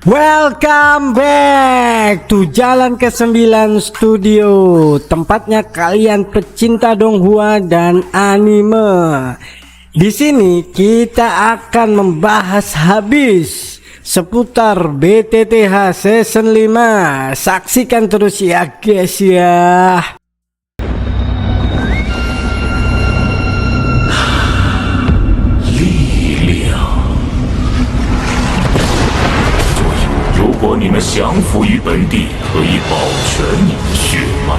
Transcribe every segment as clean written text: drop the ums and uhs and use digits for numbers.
Welcome back to Jalan ke-9 Studio, tempatnya kalian pecinta Donghua dan anime. Di sini kita akan membahas habis seputar BTTH Season 5. Saksikan terus ya guys ya.如果你们降服于本地，可以保全你的血脉。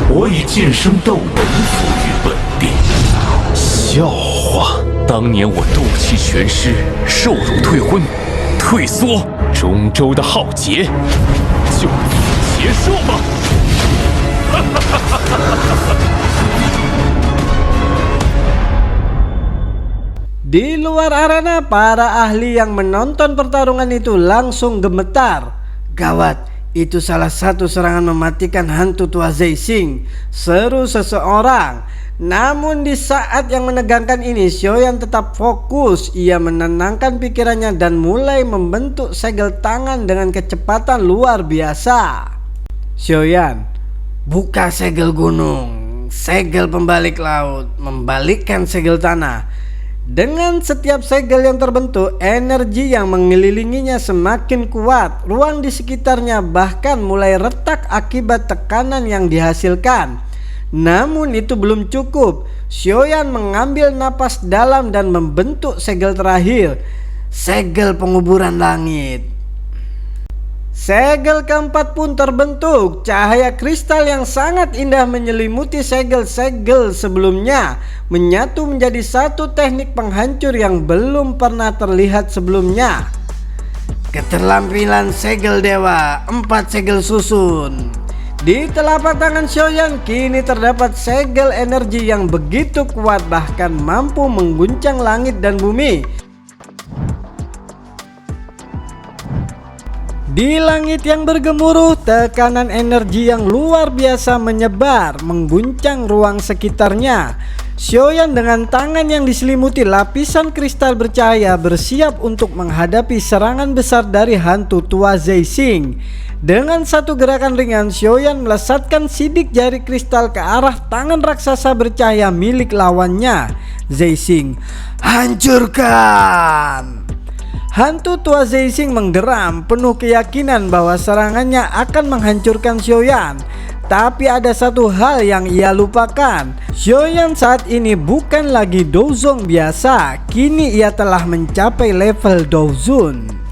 我以剑圣斗文服于本地。笑话！当年我斗气全失，受辱退婚，退缩，中州的浩劫就此结束吧。Di luar arena, para ahli yang menonton pertarungan itu langsung gemetar. Gawat, itu salah satu serangan mematikan hantu tua Zeixing, seru seseorang. Namun di saat yang menegangkan ini, Xiaoyan tetap fokus. Ia menenangkan pikirannya dan mulai membentuk segel tangan dengan kecepatan luar biasa. Xiaoyan, buka segel gunung, segel pembalik laut, membalikkan segel tanah. Dengan setiap segel yang terbentuk, energi yang mengelilinginya semakin kuat. Ruang di sekitarnya bahkan mulai retak akibat tekanan yang dihasilkan. Namun itu belum cukup. Xiaoyan mengambil napas dalam dan membentuk segel terakhir, segel penguburan langit. Segel keempat pun terbentuk. Cahaya kristal yang sangat indah menyelimuti segel-segel sebelumnya, menyatu menjadi satu teknik penghancur yang belum pernah terlihat sebelumnya. Keterampilan segel dewa, 4 segel susun. Di telapak tangan Xiaoyan kini terdapat segel energi yang begitu kuat, bahkan mampu mengguncang langit dan bumi. Di langit yang bergemuruh, tekanan energi yang luar biasa menyebar, mengguncang ruang sekitarnya. Xiaoyan dengan tangan yang diselimuti lapisan kristal bercahaya bersiap untuk menghadapi serangan besar dari hantu tua Zeixing. Dengan satu gerakan ringan, Xiaoyan melesatkan sidik jari kristal ke arah tangan raksasa bercahaya milik lawannya, Zeixing. Hancurkan! Hantu tua Zeixing menggeram, penuh keyakinan bahwa serangannya akan menghancurkan Xiaoyan. Tapi ada satu hal yang ia lupakan. Xiaoyan saat ini bukan lagi Douzong biasa, kini ia telah mencapai level Douzun.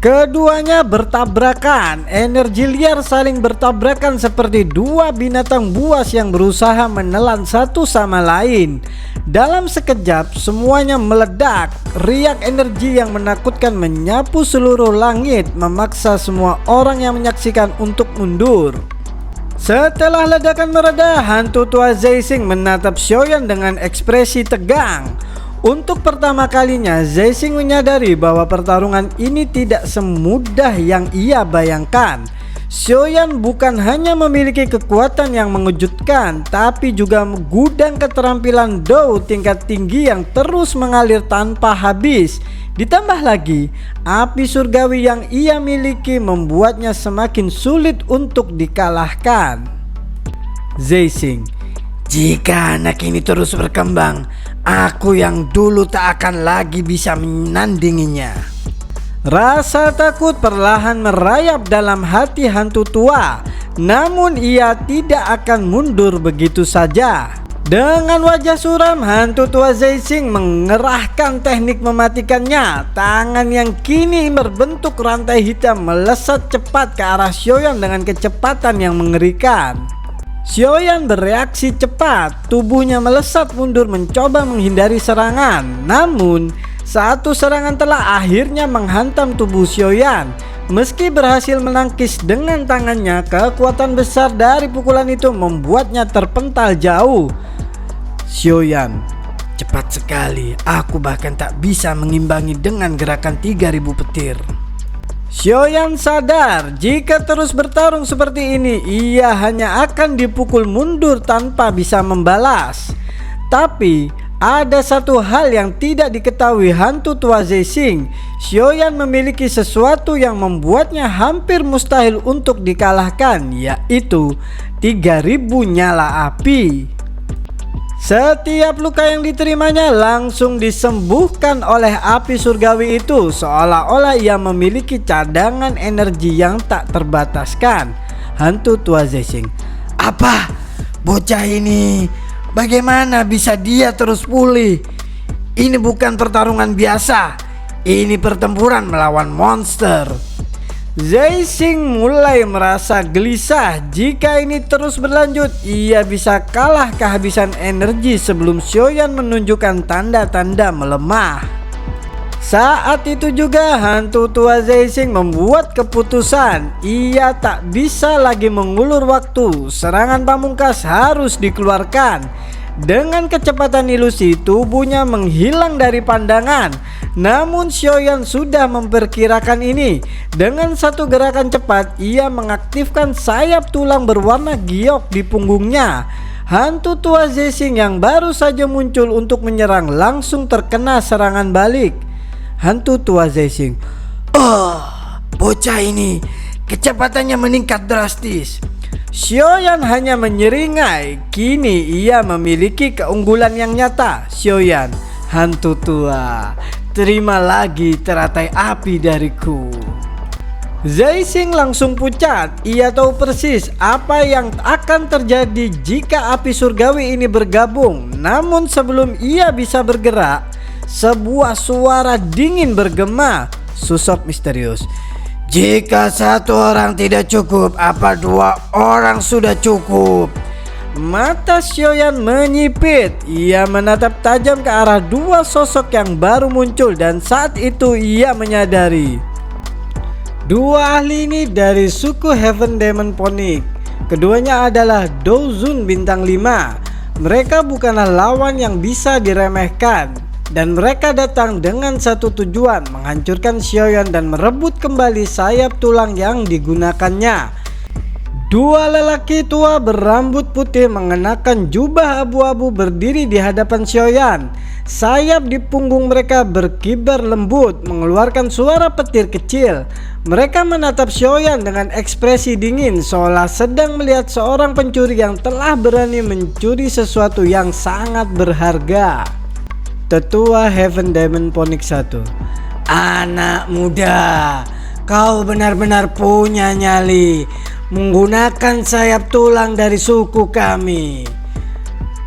Keduanya bertabrakan, energi liar saling bertabrakan seperti dua binatang buas yang berusaha menelan satu sama lain. Dalam sekejap semuanya meledak, riak energi yang menakutkan menyapu seluruh langit, memaksa semua orang yang menyaksikan untuk mundur. Setelah ledakan mereda, hantu tua Zeixing menatap Xiaoyan dengan ekspresi tegang. Untuk pertama kalinya, Zeixing menyadari bahwa pertarungan ini tidak semudah yang ia bayangkan. Xiaoyan bukan hanya memiliki kekuatan yang mengejutkan, tapi juga gudang keterampilan Dou tingkat tinggi yang terus mengalir tanpa habis. Ditambah lagi, api surgawi yang ia miliki membuatnya semakin sulit untuk dikalahkan. Zeixing, jika anak ini terus berkembang, aku yang dulu tak akan lagi bisa menandinginya. Rasa takut perlahan merayap dalam hati hantu tua, namun ia tidak akan mundur begitu saja. Dengan wajah suram, hantu tua Zeixing mengerahkan teknik mematikannya. Tangan yang kini berbentuk rantai hitam melesat cepat ke arah Xiaoyan dengan kecepatan yang mengerikan. Xiaoyan bereaksi cepat, tubuhnya melesat mundur mencoba menghindari serangan. Namun satu serangan telah akhirnya menghantam tubuh Xiaoyan. Meski berhasil menangkis dengan tangannya, kekuatan besar dari pukulan itu membuatnya terpental jauh. Xiaoyan, cepat sekali, aku bahkan tak bisa mengimbangi dengan gerakan 3000 petir. Xiaoyan sadar jika terus bertarung seperti ini, ia hanya akan dipukul mundur tanpa bisa membalas. Tapi Ada satu hal yang tidak diketahui hantu tua Zeixing. Xiaoyan memiliki sesuatu yang membuatnya hampir mustahil untuk dikalahkan, yaitu 3000 nyala api. Setiap luka yang diterimanya langsung disembuhkan oleh api surgawi itu, seolah-olah ia memiliki cadangan energi yang tak terbataskan. Hantu tua Zeixing, apa? Bocah ini, bagaimana bisa dia terus pulih? Ini bukan pertarungan biasa, ini pertempuran melawan monster. Zeixing mulai merasa gelisah. Jika ini terus berlanjut, ia bisa kalah kehabisan energi sebelum Xiaoyan menunjukkan tanda-tanda melemah. Saat itu juga hantu tua Zeixing membuat keputusan. Ia tak bisa lagi mengulur waktu. Serangan pamungkas harus dikeluarkan. Dengan kecepatan ilusi, tubuhnya menghilang dari pandangan. Namun Xiaoyan sudah memperkirakan ini. Dengan satu gerakan cepat, ia mengaktifkan sayap tulang berwarna giok di punggungnya. Hantu tua Zeixing yang baru saja muncul untuk menyerang langsung terkena serangan balik. Hantu tua Zeixing, bocah ini kecepatannya meningkat drastis. Xiaoyan hanya menyeringai. Kini ia memiliki keunggulan yang nyata. Xiaoyan, hantu tua, terima lagi teratai api dariku. Zeixing langsung pucat. Ia tahu persis apa yang akan terjadi jika api surgawi ini bergabung. Namun sebelum ia bisa bergerak, sebuah suara dingin bergema. Susop misterius, jika satu orang tidak cukup, apa 2 orang sudah cukup? Mata Xiaoyan menyipit. Ia menatap tajam ke arah 2 sosok yang baru muncul, dan saat itu ia menyadari 2 ahli ini dari suku Heaven Demon Phoenix. Keduanya adalah Douzun bintang 5. Mereka bukanlah lawan yang bisa diremehkan. Dan mereka datang dengan satu tujuan, menghancurkan Xiaoyan dan merebut kembali sayap tulang yang digunakannya. 2 lelaki tua berambut putih mengenakan jubah abu-abu berdiri di hadapan Xiaoyan. Sayap di punggung mereka berkibar lembut, mengeluarkan suara petir kecil. Mereka menatap Xiaoyan dengan ekspresi dingin, seolah sedang melihat seorang pencuri yang telah berani mencuri sesuatu yang sangat berharga. Tetua Heaven Demon Phoenix 1, anak muda, kau benar-benar punya nyali menggunakan sayap tulang dari suku kami.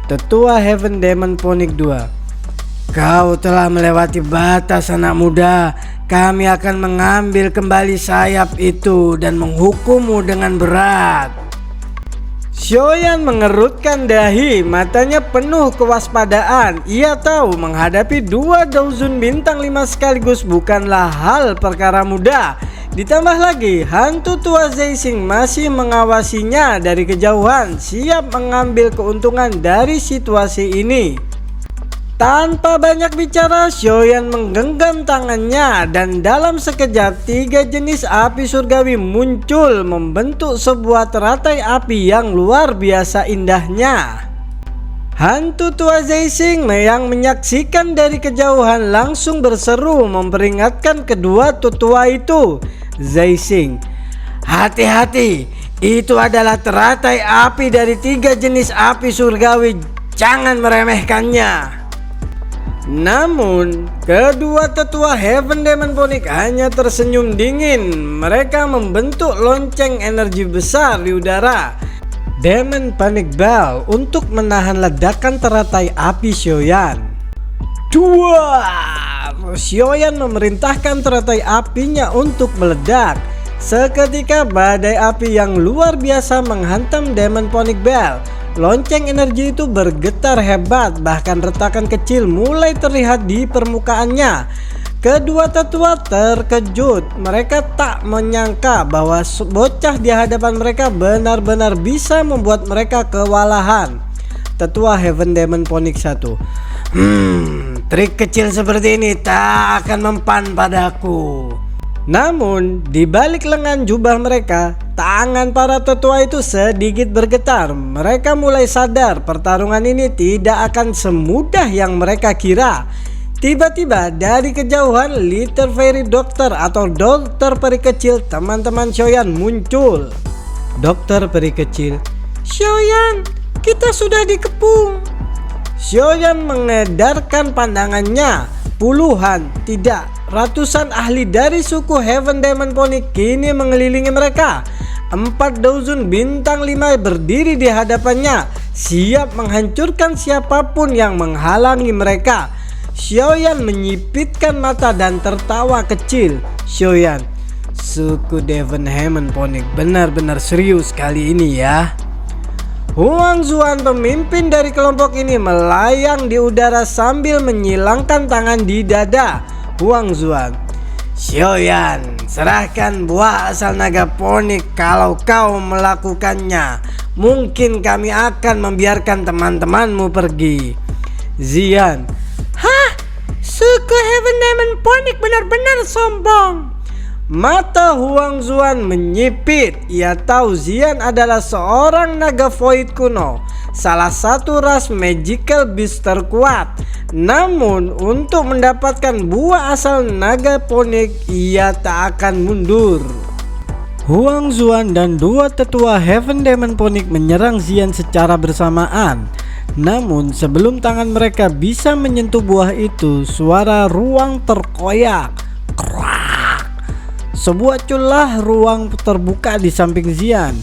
Tetua Heaven Demon Phoenix 2, kau telah melewati batas anak muda. Kami akan mengambil kembali sayap itu dan menghukummu dengan berat. Xiaoyan mengerutkan dahi, matanya penuh kewaspadaan. Ia tahu menghadapi 2 Douzun bintang 5 sekaligus bukanlah hal perkara mudah. Ditambah lagi hantu tua Zeixing masih mengawasinya dari kejauhan, siap mengambil keuntungan dari situasi ini. Tanpa banyak bicara, Xiaoyan menggenggam tangannya dan dalam sekejap 3 jenis api surgawi muncul membentuk sebuah teratai api yang luar biasa indahnya. Hantu tua Zeixing yang menyaksikan dari kejauhan langsung berseru memperingatkan kedua tetua itu. Zeixing, hati-hati, itu adalah teratai api dari 3 jenis api surgawi, jangan meremehkannya. Namun kedua tetua Heaven Demon Phoenix hanya tersenyum dingin. Mereka membentuk lonceng energi besar di udara, Demon Panic Bell, untuk menahan ledakan teratai api Xiaoyan. Xiaoyan memerintahkan teratai apinya untuk meledak. Seketika badai api yang luar biasa menghantam Demon Panic Bell. Lonceng energi itu bergetar hebat, bahkan retakan kecil mulai terlihat di permukaannya. Kedua tetua terkejut. Mereka tak menyangka bahwa bocah di hadapan mereka benar-benar bisa membuat mereka kewalahan. Tetua Heaven Demon Phoenix 1, trik kecil seperti ini tak akan mempan padaku. Namun di balik lengan jubah mereka tangan para tetua itu sedikit bergetar. Mereka mulai sadar pertarungan ini tidak akan semudah yang mereka kira. Tiba-tiba dari kejauhan Little Fairy Doctor atau dokter peri kecil teman-teman Xiaoyan muncul. Dokter peri kecil, "Xiaoyan, kita sudah dikepung." Xiaoyan mengedarkan pandangannya. Puluhan, tidak, ratusan ahli dari suku Heaven Demon Pony kini mengelilingi mereka. 4 dozen bintang 5 berdiri di hadapannya, siap menghancurkan siapapun yang menghalangi mereka. Xiaoyan menyipitkan mata dan tertawa kecil. Xiaoyan, suku Devon Demon Pony benar-benar serius kali ini ya. Huang Zuan, pemimpin dari kelompok ini, melayang di udara sambil menyilangkan tangan di dada. Huang Zuan, "Xiaoyan, serahkan buah asal naga poni kalau kau melakukannya. Mungkin kami akan membiarkan teman-temanmu pergi." Zian, "Hah? Suku Heaven Demon Pony benar-benar sombong." Mata Huang Zuan menyipit. Ia tahu Zian adalah seorang naga void kuno, salah satu ras magical beast terkuat. Namun untuk mendapatkan buah asal naga ponik, ia tak akan mundur. Huang Zuan dan 2 tetua Heaven Demon Pony menyerang Zian secara bersamaan. Namun sebelum tangan mereka bisa menyentuh buah itu, suara ruang terkoyak. Sebuah celah ruang terbuka di samping Zian.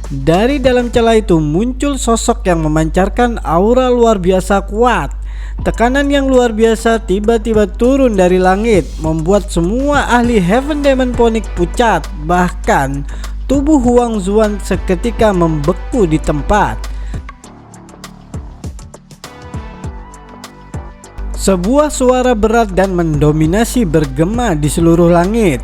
Dari dalam celah itu muncul sosok yang memancarkan aura luar biasa kuat. Tekanan yang luar biasa tiba-tiba turun dari langit, membuat semua ahli Heaven Demon Pony pucat. Bahkan tubuh Huang Zuan seketika membeku di tempat. Sebuah suara berat dan mendominasi bergema di seluruh langit.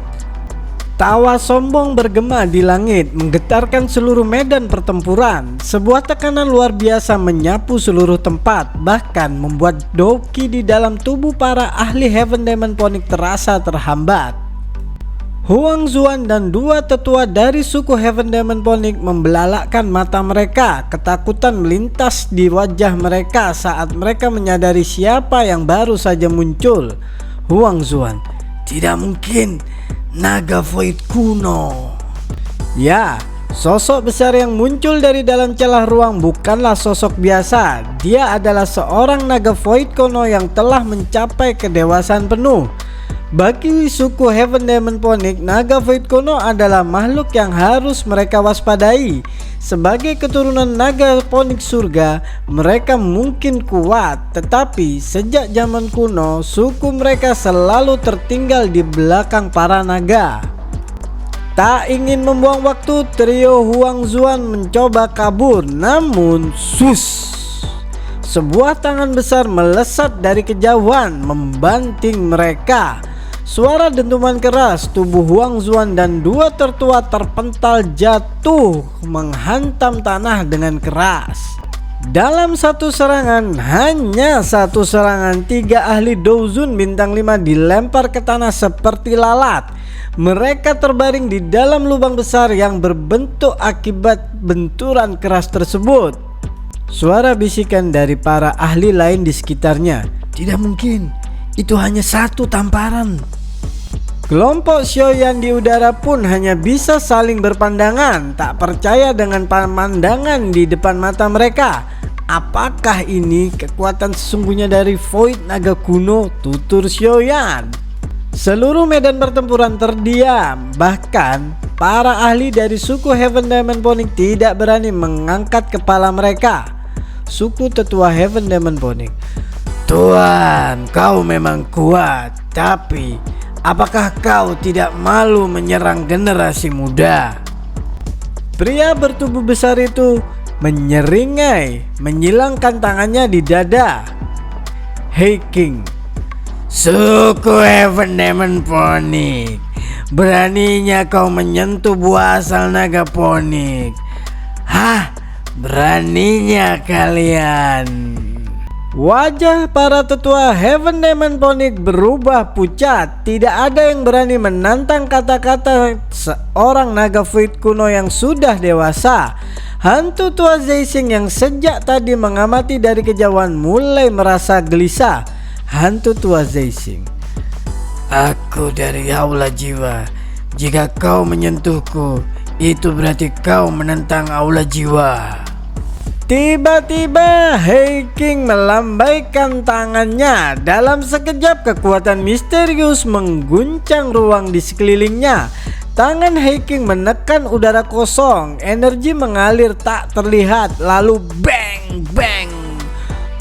Tawa sombong bergema di langit, menggetarkan seluruh medan pertempuran. Sebuah tekanan luar biasa menyapu seluruh tempat, bahkan membuat doki di dalam tubuh para ahli Heaven Demon Pony terasa terhambat. Huang Zuan dan 2 tetua dari suku Heaven Demon Pony membelalakkan mata mereka. Ketakutan melintas di wajah mereka saat mereka menyadari siapa yang baru saja muncul. Huang Zuan, "Tidak mungkin, naga void kuno." Ya, sosok besar yang muncul dari dalam celah ruang bukanlah sosok biasa. Dia adalah seorang naga void kuno yang telah mencapai kedewasaan penuh. Bagi suku Heaven Demon Pony, naga void kuno adalah makhluk yang harus mereka waspadai. Sebagai keturunan naga poni surga, mereka mungkin kuat, tetapi sejak zaman kuno, suku mereka selalu tertinggal di belakang para naga. Tak ingin membuang waktu, trio Huang Zuan mencoba kabur, namun sebuah tangan besar melesat dari kejauhan membanting mereka. Suara dentuman keras, tubuh Huang Zuan dan 2 tertua terpental jatuh menghantam tanah dengan keras. Dalam satu serangan, hanya satu serangan, 3 ahli Douzun bintang 5 dilempar ke tanah seperti lalat. Mereka terbaring di dalam lubang besar yang berbentuk akibat benturan keras tersebut. Suara bisikan dari para ahli lain di sekitarnya, "Tidak mungkin, itu hanya satu tamparan." Kelompok Xiaoyan di udara pun hanya bisa saling berpandangan, tak percaya dengan pemandangan di depan mata mereka. Apakah ini kekuatan sesungguhnya dari Void Naga kuno, tutur Xiaoyan? Seluruh medan pertempuran terdiam, bahkan para ahli dari suku Heaven Demon Pony tidak berani mengangkat kepala mereka. Suku tetua Heaven Demon Pony, "Tuan, kau memang kuat, tapi apakah kau tidak malu menyerang generasi muda?" Pria bertubuh besar itu menyeringai, menyilangkan tangannya di dada. "Hei King, suku Heaven Demon Pony, beraninya kau menyentuh buah asal naga poni. Hah? Beraninya kalian?" Wajah para tetua Heaven Demon Phoenix berubah pucat. Tidak ada yang berani menantang kata-kata seorang naga Void kuno yang sudah dewasa. Hantu tua Zeising yang sejak tadi mengamati dari kejauhan mulai merasa gelisah. Hantu tua Zeising, aku dari aula jiwa. Jika kau menyentuhku, itu berarti kau menentang aula jiwa. Tiba-tiba Heiking melambaikan tangannya. Dalam sekejap kekuatan misterius mengguncang ruang di sekelilingnya. Tangan Heiking menekan udara kosong. Energi mengalir tak terlihat. Lalu bang bang.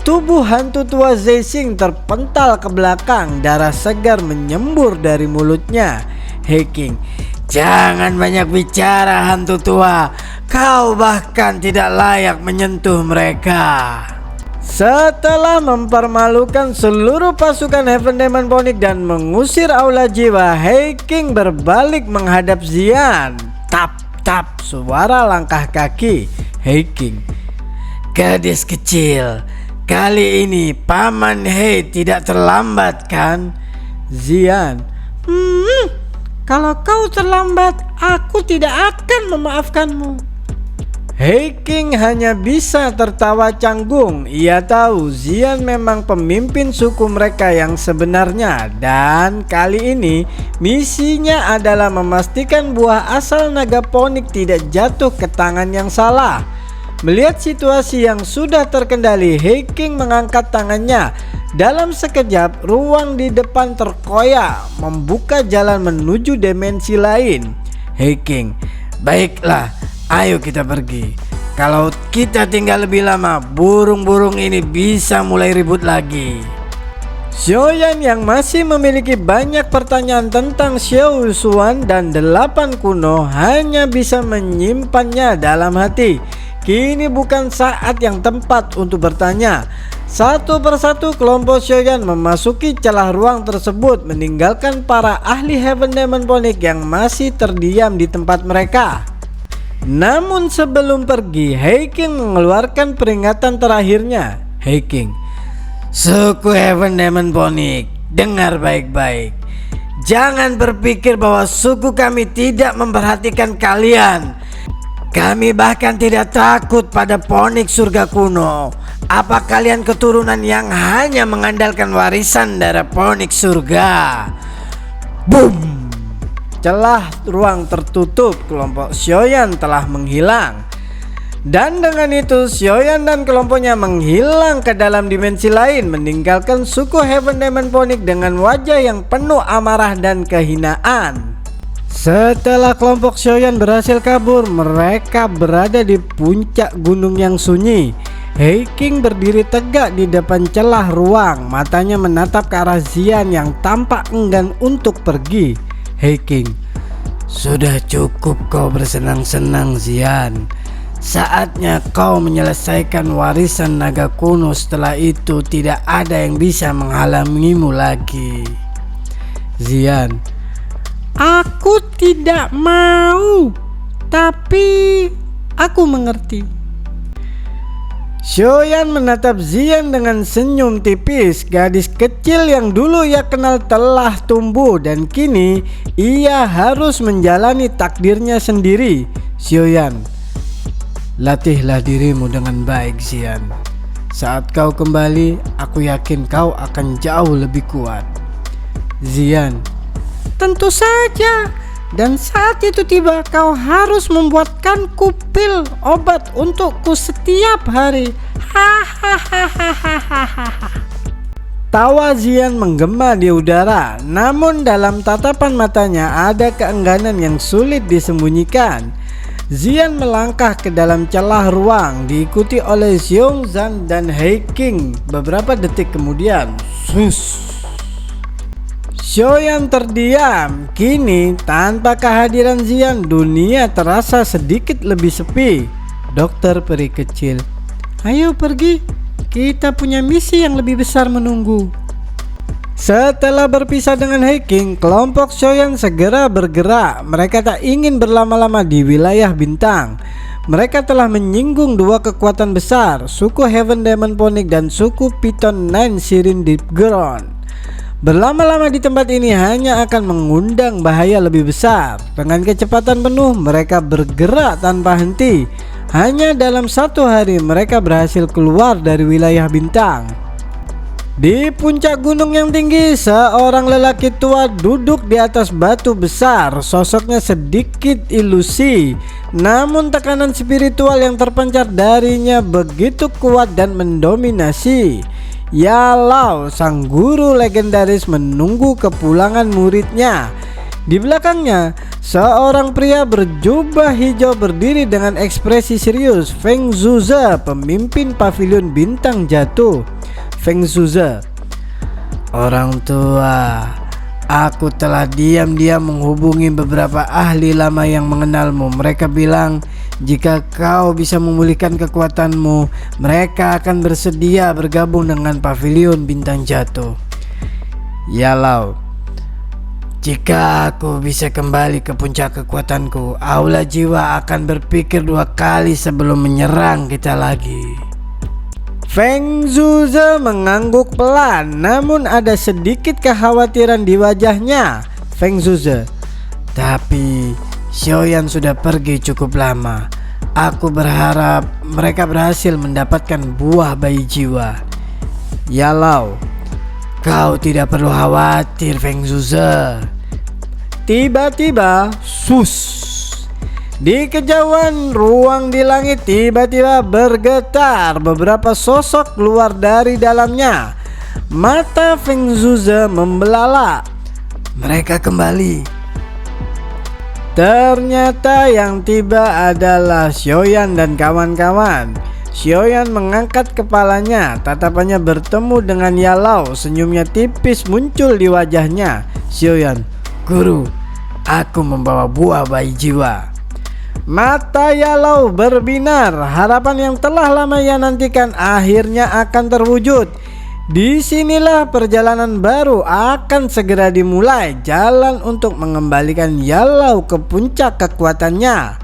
Tubuh hantu tua Zeising terpental ke belakang. Darah segar menyembur dari mulutnya. Heiking, jangan banyak bicara hantu tua. Kau bahkan tidak layak menyentuh mereka. Setelah mempermalukan seluruh pasukan Heaven Demon Phoenix dan mengusir aula jiwa, Heiking berbalik menghadap Xian. Tap tap suara langkah kaki. Heiking, gadis kecil, kali ini Paman Hei tidak terlambat kan? Xian, kalau kau terlambat, aku tidak akan memaafkanmu. Heiking hanya bisa tertawa canggung. Ia tahu Xian memang pemimpin suku mereka yang sebenarnya. Dan kali ini misinya adalah memastikan buah asal naga Phoenix tidak jatuh ke tangan yang salah. Melihat situasi yang sudah terkendali, Heiking mengangkat tangannya. Dalam sekejap, ruang di depan terkoyak, membuka jalan menuju dimensi lain. Heiking, baiklah, ayo kita pergi. Kalau kita tinggal lebih lama, burung-burung ini bisa mulai ribut lagi. Xiaoyan yang masih memiliki banyak pertanyaan tentang Xiao Xuan dan 8 kuno hanya bisa menyimpannya dalam hati. Kini bukan saat yang tepat untuk bertanya. Satu persatu kelompok Xiaoyan memasuki celah ruang tersebut, meninggalkan para ahli Heaven Demon Phoenix yang masih terdiam di tempat mereka. Namun sebelum pergi, Heiking mengeluarkan peringatan terakhirnya. Heiking, suku Heaven Demon Phoenix, dengar baik-baik. Jangan berpikir bahwa suku kami tidak memperhatikan kalian. Kami bahkan tidak takut pada Phoenix surga kuno. Apa kalian keturunan yang hanya mengandalkan warisan darah Phoenix surga? Boom! Celah ruang tertutup, kelompok Xiaoyan telah menghilang. Dan dengan itu Xiaoyan dan kelompoknya menghilang ke dalam dimensi lain, meninggalkan suku Heaven Demon Phoenix dengan wajah yang penuh amarah dan kehinaan. Setelah kelompok Xiaoyan berhasil kabur, mereka berada di puncak gunung yang sunyi. Heiking berdiri tegak di depan celah ruang, matanya menatap ke arah Xian yang tampak enggan untuk pergi. Heiking, sudah cukup kau bersenang-senang Xian. Saatnya kau menyelesaikan warisan naga kuno. Setelah itu tidak ada yang bisa menghalangimu lagi. Xian, aku tidak mau, tapi aku mengerti. Xiaoyan menatap Xian dengan senyum tipis. Gadis kecil yang dulu ia kenal telah tumbuh dan kini ia harus menjalani takdirnya sendiri. Xiaoyan, latihlah dirimu dengan baik Xian. Saat kau kembali, aku yakin kau akan jauh lebih kuat. Xian, tentu saja. Dan saat itu tiba, kau harus membuatkanku pil obat untukku setiap hari. Hahaha. Tawa Xian menggema di udara, namun dalam tatapan matanya ada keengganan yang sulit disembunyikan. Xian melangkah ke dalam celah ruang, diikuti oleh Xiongzhan dan Heiking. Beberapa detik kemudian, Xiaoyan terdiam. Kini tanpa kehadiran Xian, dunia terasa sedikit lebih sepi. Dokter peri kecil, ayo pergi. Kita punya misi yang lebih besar menunggu. Setelah berpisah dengan Heiking, kelompok Xiaoyan segera bergerak. Mereka tak ingin berlama-lama di wilayah bintang. mereka telah menyinggung dua kekuatan besar, suku Heaven Demon Phoenix dan suku Python Nine Sirin Deep Ground. Berlama-lama di tempat ini hanya akan mengundang bahaya lebih besar. Dengan kecepatan penuh mereka bergerak tanpa henti. Hanya dalam 1 hari mereka berhasil keluar dari wilayah bintang. Di puncak gunung yang tinggi, seorang lelaki tua duduk di atas batu besar. Sosoknya sedikit ilusi, namun tekanan spiritual yang terpancar darinya begitu kuat dan mendominasi. Yalau, sang guru legendaris, menunggu kepulangan muridnya. Di belakangnya, seorang pria berjubah hijau berdiri dengan ekspresi serius. Feng Zuze, pemimpin pavilion bintang jatuh. Feng Zuze, orang tua, aku telah diam-diam menghubungi beberapa ahli lama yang mengenalmu. Mereka bilang jika kau bisa memulihkan kekuatanmu, mereka akan bersedia bergabung dengan pavilion bintang jatuh. Yalau, jika aku bisa kembali ke puncak kekuatanku, aula jiwa akan berpikir 2 kali sebelum menyerang kita lagi. Feng Zuze mengangguk pelan, namun ada sedikit kekhawatiran di wajahnya. Feng Zuze, tapi Xiaoyan sudah pergi cukup lama. Aku berharap mereka berhasil mendapatkan buah bayi jiwa. Yalau, kau tidak perlu khawatir, Feng Zuze. Tiba-tiba, di kejauhan ruang di langit tiba-tiba bergetar. Beberapa sosok keluar dari dalamnya. Mata Feng Zuze membelalak. Mereka kembali. Ternyata yang tiba adalah Xiaoyan dan kawan-kawan. Xiaoyan mengangkat kepalanya, tatapannya bertemu dengan Yalau, senyumnya tipis muncul di wajahnya. Xiaoyan, guru, aku membawa buah bayi jiwa. Mata Yalau berbinar, harapan yang telah lama ia nantikan akhirnya akan terwujud. Disinilah perjalanan baru akan segera dimulai, jalan untuk mengembalikan Yalau ke puncak kekuatannya.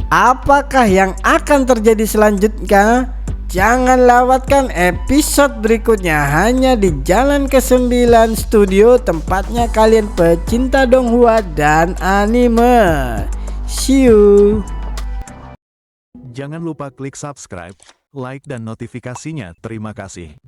Apakah yang akan terjadi selanjutnya? Jangan lewatkan episode berikutnya hanya di Jalan ke-9 Studio, tempatnya kalian pecinta donghua dan anime. See you. Jangan lupa klik subscribe, like dan notifikasinya. Terima kasih.